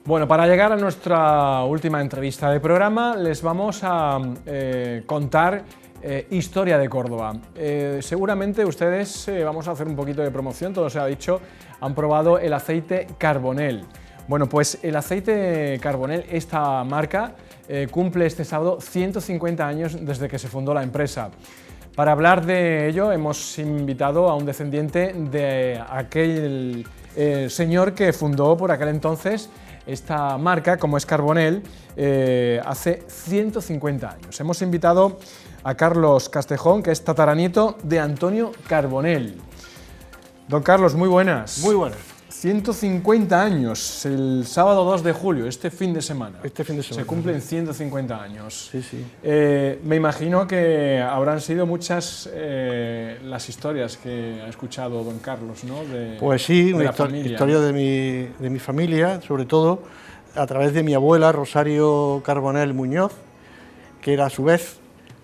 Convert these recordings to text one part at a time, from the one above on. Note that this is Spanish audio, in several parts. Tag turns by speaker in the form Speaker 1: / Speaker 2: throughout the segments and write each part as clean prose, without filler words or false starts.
Speaker 1: Bueno, para llegar a nuestra última entrevista de programa, les vamos a contar historia de Córdoba. Seguramente ustedes, vamos a hacer un poquito de promoción, todo se ha dicho, han probado el aceite Carbonell. Bueno, pues el aceite Carbonell, esta marca, cumple este sábado 150 años desde que se fundó la empresa. Para hablar de ello hemos invitado a un descendiente de aquel señor que fundó por aquel entonces esta marca, como es Carbonell, hace 150 años. Hemos invitado a Carlos Castejón, que es tataranieto de Antonio Carbonell. Don Carlos, muy buenas.
Speaker 2: Muy buenas.
Speaker 1: 150 años, el sábado 2 de julio, este fin de semana.
Speaker 2: Este fin de semana.
Speaker 1: Se cumplen 150 años.
Speaker 2: Sí, sí.
Speaker 1: Me imagino que habrán sido muchas las historias que ha escuchado don Carlos, ¿no?
Speaker 2: Pues sí, una historia de mi familia, sobre todo a través de mi abuela, Rosario Carbonell Muñoz, que era a su vez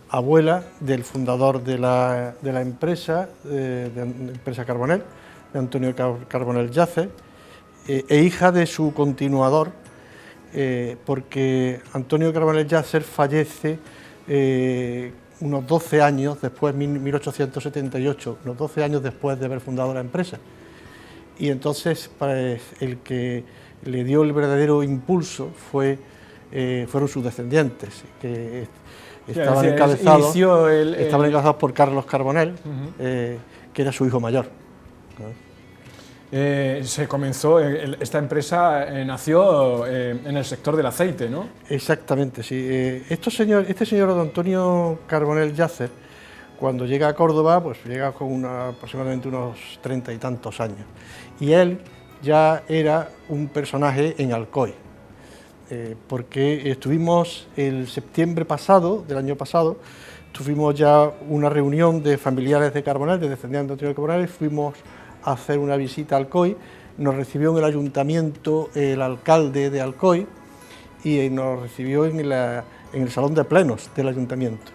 Speaker 2: abuela del fundador de la empresa, de empresa Carbonell, de Antonio Carbonell Llàcer, e hija de su continuador, porque Antonio Carbonell Llàcer fallece unos 12 años después, 1878, unos 12 años después de haber fundado la empresa. Y entonces, pues, el que le dio el verdadero impulso fueron sus descendientes, que estaban encabezados por Carlos Carbonell, que era su hijo mayor.
Speaker 1: Se comenzó, esta empresa nació en el sector del aceite, ¿no?
Speaker 2: Exactamente, sí. Este señor Antonio Carbonell Llàcer, cuando llega a Córdoba, pues llega con aproximadamente unos 30 y tantos años. Y él ya era un personaje en Alcoy, porque estuvimos el septiembre pasado, del año pasado, tuvimos ya una reunión de familiares de Carbonell, de descendientes de Antonio Carbonell, y fuimos a hacer una visita a Alcoy. Nos recibió en el ayuntamiento el alcalde de Alcoy y nos recibió en el salón de plenos del ayuntamiento.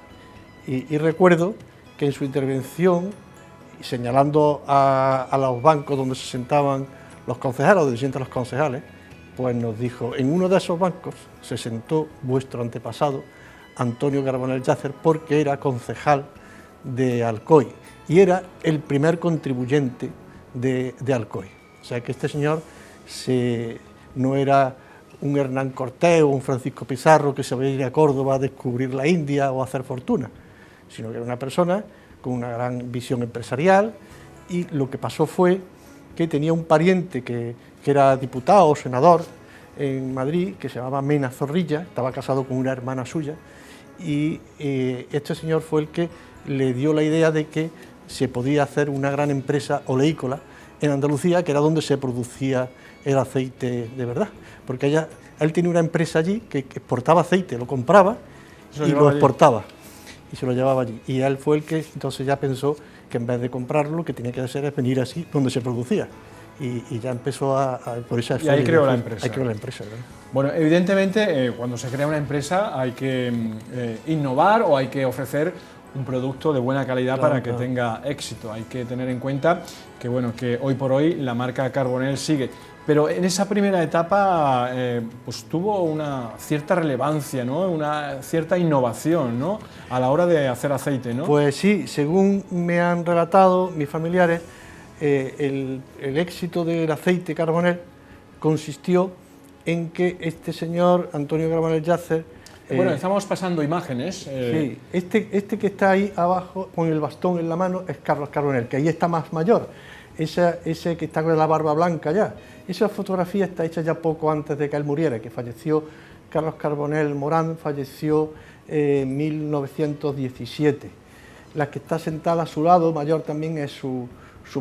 Speaker 2: Y recuerdo que en su intervención, señalando a los bancos donde se sentaban los concejales, donde se sientan los concejales, pues nos dijo: en uno de esos bancos se sentó vuestro antepasado, Antonio Carbonell Llàcer, porque era concejal de Alcoy y era el primer contribuyente de Alcoy. O sea que este señor no era un Hernán Cortés o un Francisco Pizarro que se iba a ir a Córdoba a descubrir la India o a hacer fortuna, sino que era una persona con una gran visión empresarial. Y lo que pasó fue que tenía un pariente que era diputado o senador en Madrid, que se llamaba Mena Zorrilla, estaba casado con una hermana suya, y este señor fue el que le dio la idea de que se podía hacer una gran empresa oleícola en Andalucía, que era donde se producía el aceite de verdad, porque él tenía una empresa allí que exportaba aceite, lo compraba y lo exportaba y se lo llevaba allí, y él fue el que entonces ya pensó que en vez de comprarlo, lo que tenía que hacer es venir así donde se producía, y ya empezó por esa
Speaker 1: y ahí creó la empresa.
Speaker 2: Ahí creó la empresa, ¿verdad?
Speaker 1: Bueno, evidentemente cuando se crea una empresa hay que innovar o hay que ofrecer un producto de buena calidad para que tenga éxito. Hay que tener en cuenta que, bueno, que hoy por hoy la marca Carbonell sigue. Pero en esa primera etapa pues tuvo una cierta relevancia, ¿no? Una cierta innovación, ¿no? A la hora de hacer aceite, ¿no?
Speaker 2: Pues sí, según me han relatado mis familiares, el éxito del aceite Carbonell consistió en que este señor, Antonio Carbonell Llàcer,
Speaker 1: bueno, estamos pasando imágenes.
Speaker 2: Sí, este que está ahí abajo con el bastón en la mano es Carlos Carbonell, que ahí está más mayor. Ese que está con la barba blanca ya. Esa fotografía está hecha ya poco antes de que él muriera, que falleció Carlos Carbonell Morán, falleció en 1917. La que está sentada a su lado, mayor también, es su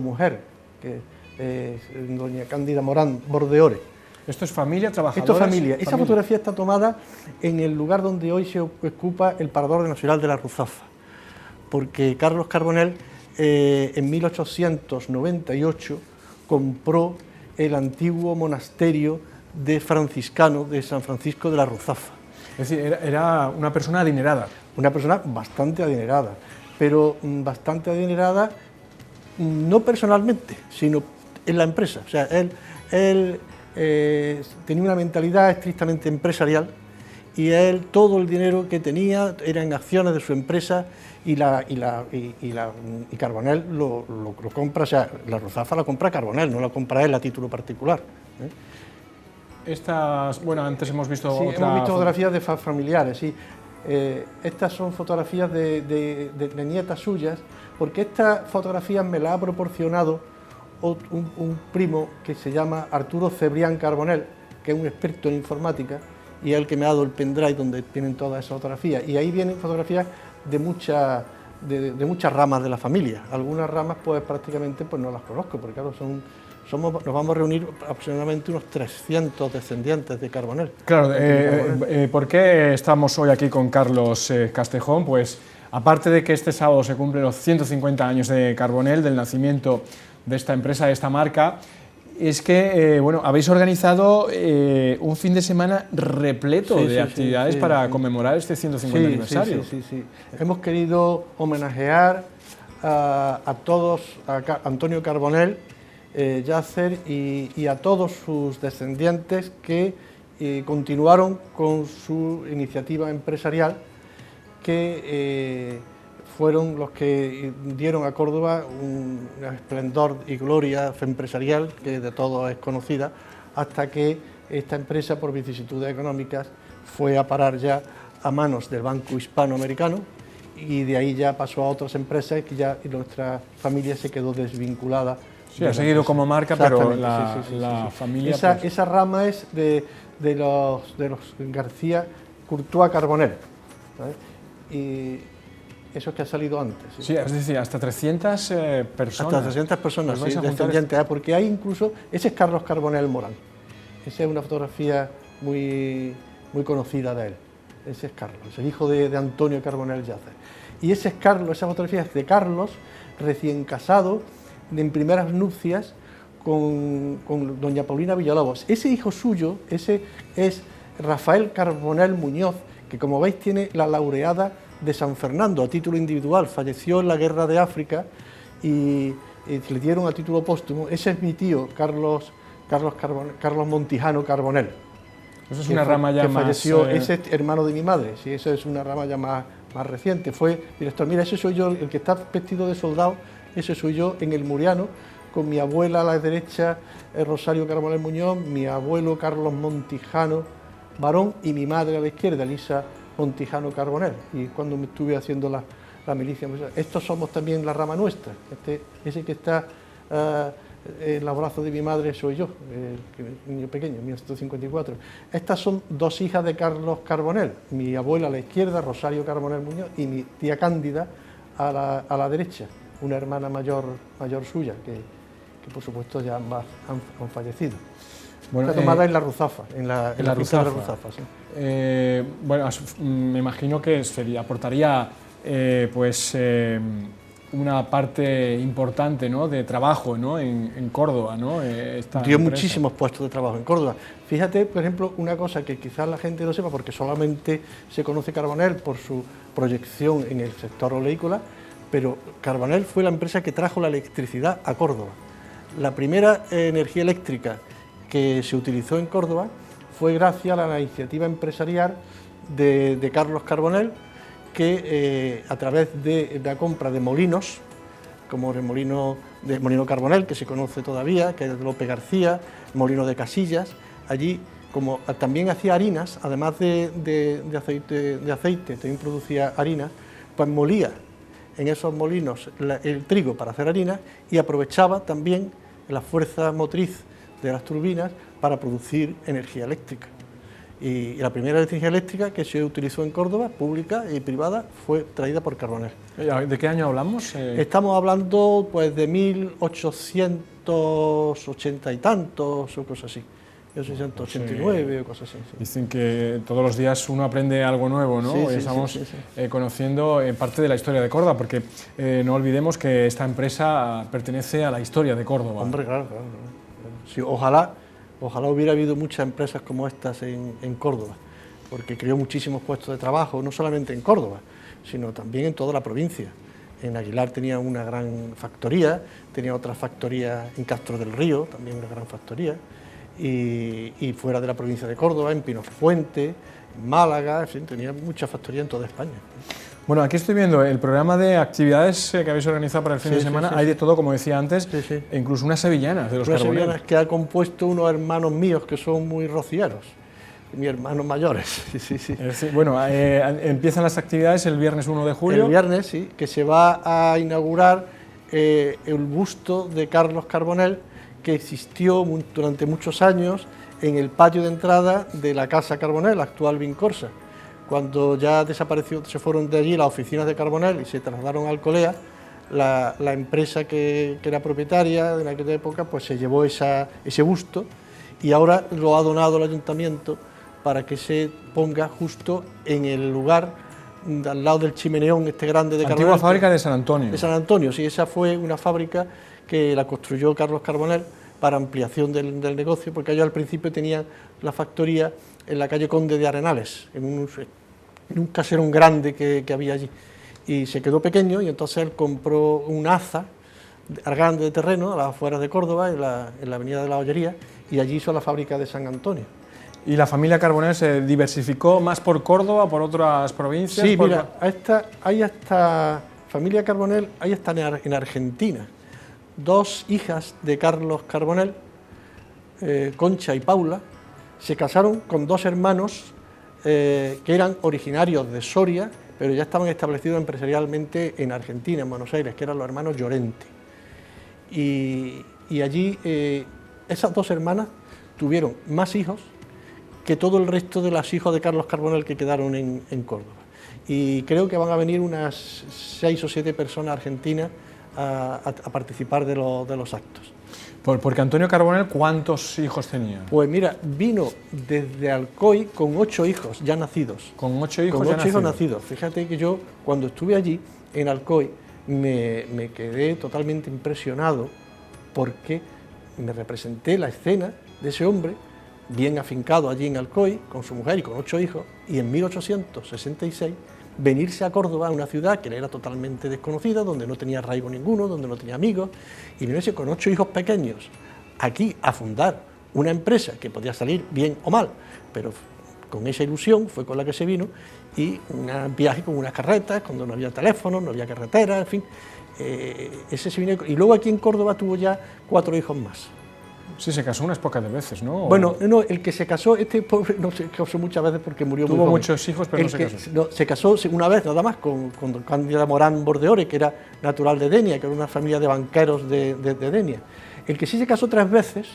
Speaker 2: mujer, que es doña Cándida Morán Bordeore.
Speaker 1: ¿Esto es familia, trabajadores?
Speaker 2: Esto es familia. Esa fotografía está tomada en el lugar donde hoy se ocupa el Parador Nacional de la Ruzafa, porque Carlos Carbonell en 1898 compró el antiguo monasterio de franciscano de San Francisco de la Ruzafa.
Speaker 1: Es decir, era una persona adinerada.
Speaker 2: Una persona bastante adinerada, pero bastante adinerada no personalmente, sino en la empresa. O sea, él tenía una mentalidad estrictamente empresarial y él todo el dinero que tenía era en acciones de su empresa y Carbonell lo compra, o sea, la Ruzafa la compra Carbonell, no la compra él a título particular.
Speaker 1: Bueno, antes hemos visto
Speaker 2: sí, hemos visto fotografías de familiares, sí. Estas son fotografías de nietas suyas, porque estas fotografías me las ha proporcionado un primo que se llama Arturo Cebrián Carbonell, que es un experto en informática, y es el que me ha dado el pendrive donde tienen todas esas fotografías. Y ahí vienen fotografías de muchas ramas de la familia. Algunas ramas pues prácticamente pues no las conozco, porque claro, nos vamos a reunir aproximadamente unos 300 descendientes de Carbonell.
Speaker 1: Claro, ¿por qué estamos hoy aquí con Carlos Castejón? Pues aparte de que este sábado se cumplen los 150 años de Carbonell, del nacimiento de esta empresa, de esta marca, es que bueno, habéis organizado un fin de semana repleto de actividades para conmemorar este 150 aniversario.
Speaker 2: Sí. Hemos querido homenajear a todos, a Antonio Carbonell, Yácer y a todos sus descendientes que continuaron con su iniciativa empresarial, que fueron los que dieron a Córdoba un esplendor y gloria empresarial que de todos es conocida, hasta que esta empresa, por vicisitudes económicas, fue a parar ya a manos del Banco Hispanoamericano, y de ahí ya pasó a otras empresas que ya nuestra familia se quedó desvinculada.
Speaker 1: Sí, ha seguido como marca, pero la familia...
Speaker 2: Esa rama es de los García Courtois Carbonell, ¿sabes? Y eso es que ha salido antes.
Speaker 1: Sí, es decir, hasta 300 personas.
Speaker 2: Hasta 300 personas, sí, descendientes, porque hay incluso... Ese es Carlos Carbonell Morán. Esa es una fotografía muy conocida de él. Ese es Carlos, el hijo de Antonio Carbonell Yácer. Y ese es Carlos, esa fotografía es de Carlos, recién casado, en primeras nupcias con doña Paulina Villalobos. Ese hijo suyo, ese es Rafael Carbonell Muñoz, que como veis tiene la laureada de San Fernando a título individual, falleció en la guerra de África y le dieron a título póstumo. Ese es mi tío, Carlos Montijano Carbonell.
Speaker 1: Eso es una rama ya
Speaker 2: que
Speaker 1: más...
Speaker 2: falleció, ese es hermano de mi madre, sí, eso es una rama ya más reciente. Fue director, mira, ese soy yo, el que está vestido de soldado, ese soy yo en el Muriano, con mi abuela a la derecha, Rosario Carbonell Muñoz, mi abuelo Carlos Montijano Barón y mi madre a la izquierda, Elisa Montijano Carbonell. Y cuando me estuve haciendo la milicia, estos somos también la rama nuestra. Ese que está en los brazos de mi madre soy yo, el niño pequeño, 1954. Estas son dos hijas de Carlos Carbonell, mi abuela a la izquierda, Rosario Carbonell Muñoz, y mi tía Cándida a la derecha, una hermana mayor suya, que por supuesto ya ambas han fallecido. Bueno, está tomada en la Ruzafa, en la Ruzafa. De la Ruzafa, sí.
Speaker 1: Bueno, me imagino que aportaría una parte importante, ¿no?, de trabajo, ¿no?, en Córdoba, ¿no?
Speaker 2: Dio muchísimos puestos de trabajo en Córdoba. Fíjate, por ejemplo, una cosa que quizás la gente no sepa, porque solamente se conoce Carbonell por su proyección en el sector oleícola, pero Carbonell fue la empresa que trajo la electricidad a Córdoba. La primera energía eléctrica que se utilizó en Córdoba fue gracias a la iniciativa empresarial de Carlos Carbonell, que a través de la compra de molinos, como el molino Carbonell, que se conoce todavía, que es de López García, molino de Casillas, allí como también hacía harinas, además de aceite, también producía harina, pues molía en esos molinos el trigo para hacer harina y aprovechaba también la fuerza motriz de las turbinas para producir energía eléctrica. Y la primera energía eléctrica que se utilizó en Córdoba, pública y privada, fue traída por Carbonell.
Speaker 1: ¿De qué año hablamos?
Speaker 2: Estamos hablando pues de 1880 y tantos o cosas así, 1889 o cosas así. Sí.
Speaker 1: Dicen que todos los días uno aprende algo nuevo, ¿no?
Speaker 2: Sí,
Speaker 1: estamos conociendo parte de la historia de Córdoba, porque no olvidemos que esta empresa pertenece a la historia de Córdoba.
Speaker 2: Hombre, claro. Sí, ojalá Ojalá hubiera habido muchas empresas como estas en Córdoba, porque creó muchísimos puestos de trabajo, no solamente en Córdoba, sino también en toda la provincia. En Aguilar tenía una gran factoría, tenía otra factoría en Castro del Río, también una gran factoría, y fuera de la provincia de Córdoba, en Pinofuente, en Málaga, en fin, tenía muchas factorías en toda España.
Speaker 1: Bueno, aquí estoy viendo el programa de actividades que habéis organizado para el fin de semana. Hay de todo, como decía antes, e incluso unas sevillanas de los Carbonell.
Speaker 2: Unas sevillanas que ha compuesto unos hermanos míos que son muy rocieros, mis hermanos mayores.
Speaker 1: Bueno, empiezan las actividades el viernes 1 de julio.
Speaker 2: El viernes, sí, que se va a inaugurar el busto de Carlos Carbonell, que existió durante muchos años en el patio de entrada de la Casa Carbonell, actual Vincorsa. Cuando ya desapareció, se fueron de allí las oficinas de Carbonell y se trasladaron a Alcolea, la empresa que era propietaria en aquella época pues se llevó ese busto y ahora lo ha donado el ayuntamiento para que se ponga justo en el lugar al lado del chimeneón este grande de Carbonell.
Speaker 1: Antigua fábrica de San Antonio.
Speaker 2: De San Antonio, sí, esa fue una fábrica que la construyó Carlos Carbonell para ampliación del negocio, porque ellos al principio tenían la factoría en la calle Conde de Arenales, en un caserón grande que había allí, y se quedó pequeño y entonces él compró un haza grande de terreno a las afueras de Córdoba, en la avenida de la Ollería, y allí hizo la fábrica de San Antonio.
Speaker 1: ¿Y la familia Carbonell se diversificó más por Córdoba, por otras provincias?
Speaker 2: Sí, mira, hay esta familia Carbonell, hay hasta en Argentina. Dos hijas de Carlos Carbonell, Concha y Paula, se casaron con dos hermanos que eran originarios de Soria, pero ya estaban establecidos empresarialmente en Argentina, en Buenos Aires, que eran los hermanos Llorente. Y allí esas dos hermanas tuvieron más hijos que todo el resto de los hijos de Carlos Carbonell que quedaron en Córdoba. Y creo que van a venir unas 6 o 7 personas argentinas a participar de los actos.
Speaker 1: Porque Antonio Carbonell, ¿cuántos hijos tenía?
Speaker 2: Pues mira, vino desde Alcoy con 8 hijos ya nacidos.
Speaker 1: ¿Con 8 hijos
Speaker 2: con
Speaker 1: ya
Speaker 2: 8 hijos nacidos? Fíjate que yo, cuando estuve allí, en Alcoy, me quedé totalmente impresionado porque me representé la escena de ese hombre bien afincado allí en Alcoy, con su mujer y con 8 hijos, y en 1866 venirse a Córdoba, una ciudad que le era totalmente desconocida, donde no tenía arraigo ninguno, donde no tenía amigos, y venirse con 8 hijos pequeños aquí a fundar una empresa que podía salir bien o mal, pero con esa ilusión fue con la que se vino, y un viaje con unas carretas, cuando no había teléfono, no había carretera, en fin, ese se vino, y luego aquí en Córdoba tuvo ya 4 hijos más.
Speaker 1: Sí, se casó unas pocas de veces, ¿no?
Speaker 2: Bueno, no, el que se casó, este pobre no se casó muchas veces porque murió muy joven.
Speaker 1: Tuvo muchos hijos, pero no se casó.
Speaker 2: No, se casó una vez nada más con Cándida Morán Bordeore, que era natural de Denia, que era una familia de banqueros de Denia. El que sí se casó 3 veces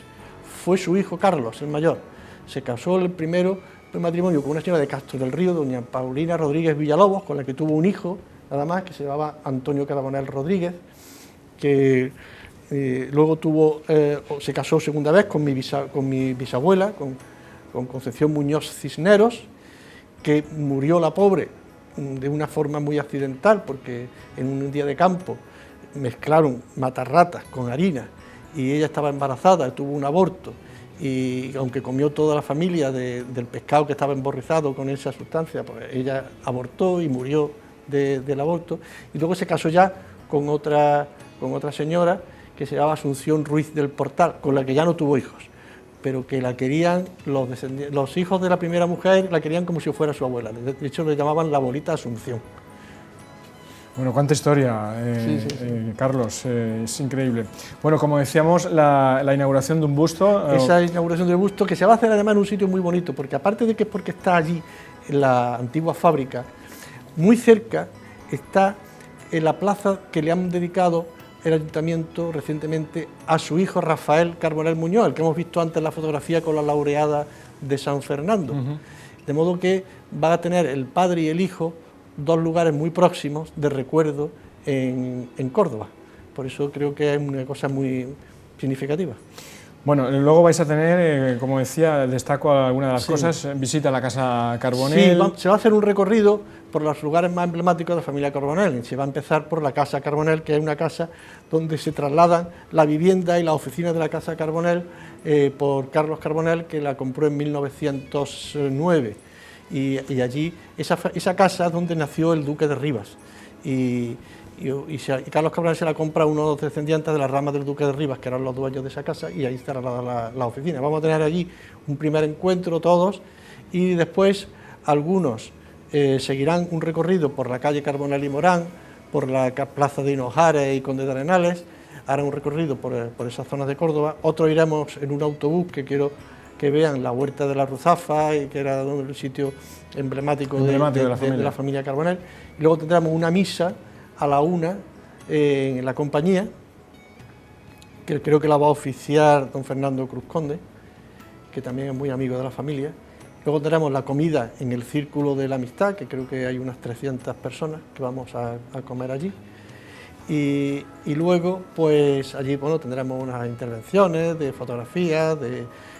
Speaker 2: fue su hijo Carlos, el mayor. Se casó el primero matrimonio con una señora de Castro del Río, doña Paulina Rodríguez Villalobos, con la que tuvo un hijo, nada más, que se llamaba Antonio Carbonell Rodríguez, que luego se casó segunda vez con mi bisabuela, con Concepción Muñoz Cisneros, que murió la pobre de una forma muy accidental, porque en un día de campo mezclaron matarratas con harina y ella estaba embarazada, tuvo un aborto, y aunque comió toda la familia del pescado que estaba emborrizado con esa sustancia, pues ella abortó y murió del aborto, y luego se casó ya con otra señora que se llamaba Asunción Ruiz del Portal, con la que ya no tuvo hijos, pero que la querían, los hijos de la primera mujer la querían como si fuera su abuela, de hecho le llamaban la abuelita Asunción.
Speaker 1: Bueno, cuánta historia, Carlos, es increíble. Bueno, como decíamos, la inauguración de un busto...
Speaker 2: Esa inauguración de un busto, que se va a hacer además en un sitio muy bonito, porque aparte de que es porque está allí, en la antigua fábrica, muy cerca está en la plaza que le han dedicado el ayuntamiento recientemente a su hijo Rafael Carbonell Muñoz, el que hemos visto antes en la fotografía con la laureada de San Fernando. De modo que va a tener el padre y el hijo 2 lugares muy próximos de recuerdo en Córdoba. Por eso creo que es una cosa muy significativa.
Speaker 1: Bueno, luego vais a tener, como decía, destaco alguna de las cosas, visita a la Casa Carbonell.
Speaker 2: Sí, se va a hacer un recorrido por los lugares más emblemáticos de la familia Carbonell. Se va a empezar por la Casa Carbonell, que es una casa donde se trasladan la vivienda y las oficinas de la Casa Carbonell por Carlos Carbonell, que la compró en 1909. Y allí, esa casa es donde nació el duque de Rivas. Y Carlos Carbonell se la compra a uno de los descendientes de las ramas del duque de Rivas, que eran los dueños de esa casa, y ahí estará la oficina. Vamos a tener allí un primer encuentro todos, y después algunos seguirán un recorrido por la calle Carbonell y Morán, por la plaza de Hinojares y Conde de Arenales, harán un recorrido por esas zonas de Córdoba. Otros iremos en un autobús, que quiero que vean la Huerta de la Ruzafa, que era el sitio emblemático de la familia Carbonell. Y luego tendremos una misa a la 1 en la compañía, que creo que la va a oficiar don Fernando Cruz Conde, que también es muy amigo de la familia. Luego tendremos la comida en el Círculo de la Amistad, que creo que hay unas 300 personas que vamos a comer allí. Y luego, pues allí tendremos unas intervenciones de fotografías,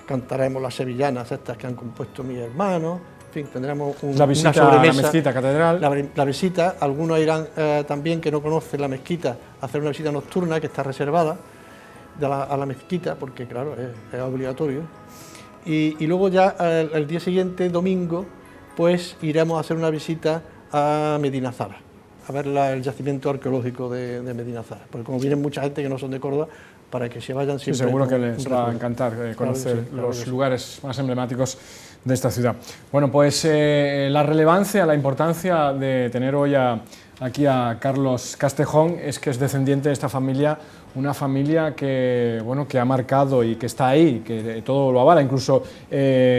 Speaker 2: cantaremos las sevillanas estas que han compuesto mis hermanos. En fin, tendremos
Speaker 1: la visita a la mezquita catedral.
Speaker 2: La visita, algunos irán también que no conocen la mezquita a hacer una visita nocturna que está reservada a la mezquita, porque claro, es obligatorio. Y luego ya el día siguiente, domingo, pues iremos a hacer una visita a Medinazara, a ver el yacimiento arqueológico de Medinazara, porque como vienen mucha gente que no son de Córdoba, para que se vayan siempre.
Speaker 1: Sí, seguro que les va a encantar conocer los lugares más emblemáticos de esta ciudad. Bueno, pues la relevancia, la importancia de tener hoy aquí a Carlos Castejón es que es descendiente de esta familia, una familia que, bueno, que ha marcado y que está ahí, que todo lo avala. Incluso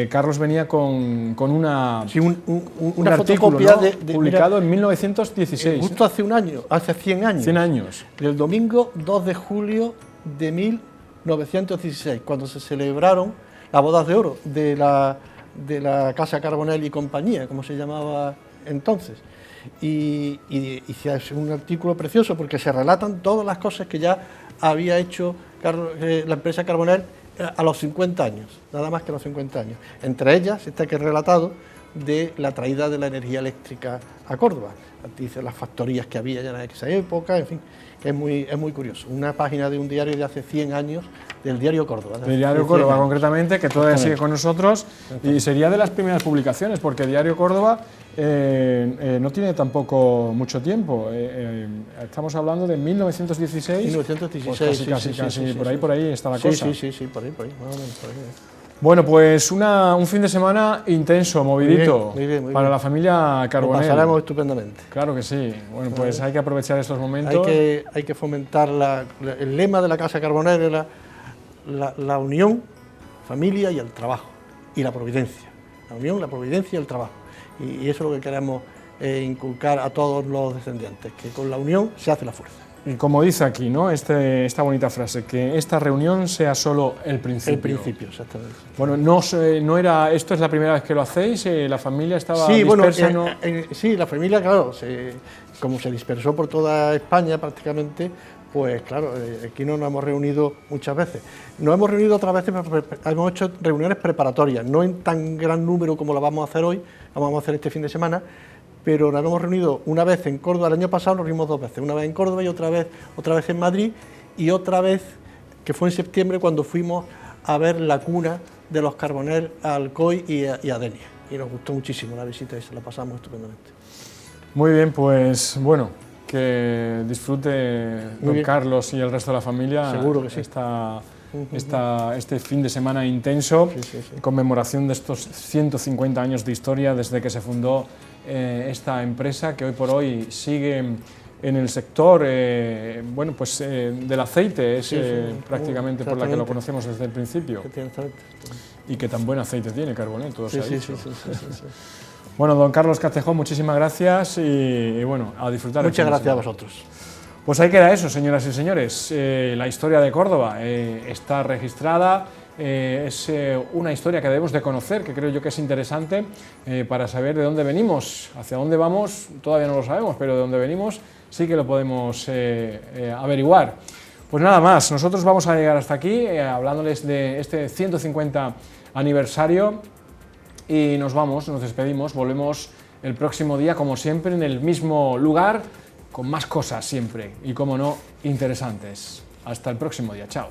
Speaker 1: Carlos venía con una artículo, ¿no? publicado en 1916.
Speaker 2: Justo hace un año, hace 100 años.
Speaker 1: 100 años.
Speaker 2: El domingo 2 de julio de 1916, cuando se celebraron las bodas de oro de la Casa Carbonell y compañía, como se llamaba entonces. Y se hace un artículo precioso porque se relatan todas las cosas que ya había hecho la empresa Carbonell a los 50 años, nada más que a los 50 años. Entre ellas está que relatado de la traída de la energía eléctrica a Córdoba. Dice las factorías que había ya en esa época, en fin, que es muy curioso. Una página de un diario de hace 100 años, del diario Córdoba.
Speaker 1: Del diario Córdoba, concretamente, que todavía sigue con nosotros, y sería de las primeras publicaciones, porque el diario Córdoba no tiene tampoco mucho tiempo. Estamos hablando de 1916.
Speaker 2: 1916,
Speaker 1: pues casi por ahí está la cosa.
Speaker 2: Sí, por ahí, más o menos por ahí.
Speaker 1: Bueno, pues un fin de semana intenso, movidito,
Speaker 2: muy bien,
Speaker 1: para la familia Carbonell.
Speaker 2: Lo pasaremos estupendamente.
Speaker 1: Claro que sí. Bueno, pues hay que aprovechar estos momentos.
Speaker 2: Hay que fomentar el lema de la Casa Carbonell es la unión, familia y el trabajo, y la providencia. La unión, la providencia y el trabajo. Y eso es lo que queremos inculcar a todos los descendientes, que con la unión se hace la fuerza.
Speaker 1: Y como dice aquí, ¿no? Esta bonita frase, que esta reunión sea solo el principio.
Speaker 2: El principio, exactamente.
Speaker 1: Bueno, no era, esto es la primera vez que lo hacéis, la familia estaba dispersa, ¿no?
Speaker 2: Sí, la familia, claro, como se dispersó por toda España prácticamente, pues claro, aquí no nos hemos reunido muchas veces. Nos hemos reunido otras veces, hemos hecho reuniones preparatorias, no en tan gran número como la vamos a hacer hoy, la vamos a hacer este fin de semana, pero nos hemos reunido una vez en Córdoba, el año pasado nos reunimos 2 veces, una vez en Córdoba y otra vez en Madrid, y otra vez que fue en septiembre cuando fuimos a ver la cuna de los Carbonell a Alcoy y a Denia, y nos gustó muchísimo la visita y se la pasamos estupendamente.
Speaker 1: Muy bien, pues bueno, que disfrute don Carlos y el resto de la familia.
Speaker 2: Seguro que sí.
Speaker 1: Este fin de semana intenso, conmemoración de estos 150 años de historia desde que se fundó esta empresa, que hoy por hoy sigue en el sector del aceite, prácticamente por la que lo conocemos desde el principio. Y que tan buen aceite tiene Carbonell, todo se ha dicho. Bueno, don Carlos Castejón, muchísimas gracias y bueno, a disfrutar.
Speaker 2: Muchas gracias a vosotros.
Speaker 1: Pues ahí queda eso, señoras y señores. La historia de Córdoba está registrada. Es una historia que debemos de conocer, que creo yo que es interesante para saber de dónde venimos. Hacia dónde vamos todavía no lo sabemos, pero de dónde venimos sí que lo podemos averiguar. Pues nada más, nosotros vamos a llegar hasta aquí hablándoles de este 150 aniversario y nos vamos, nos despedimos, volvemos el próximo día como siempre en el mismo lugar con más cosas siempre y como no, interesantes. Hasta el próximo día, chao.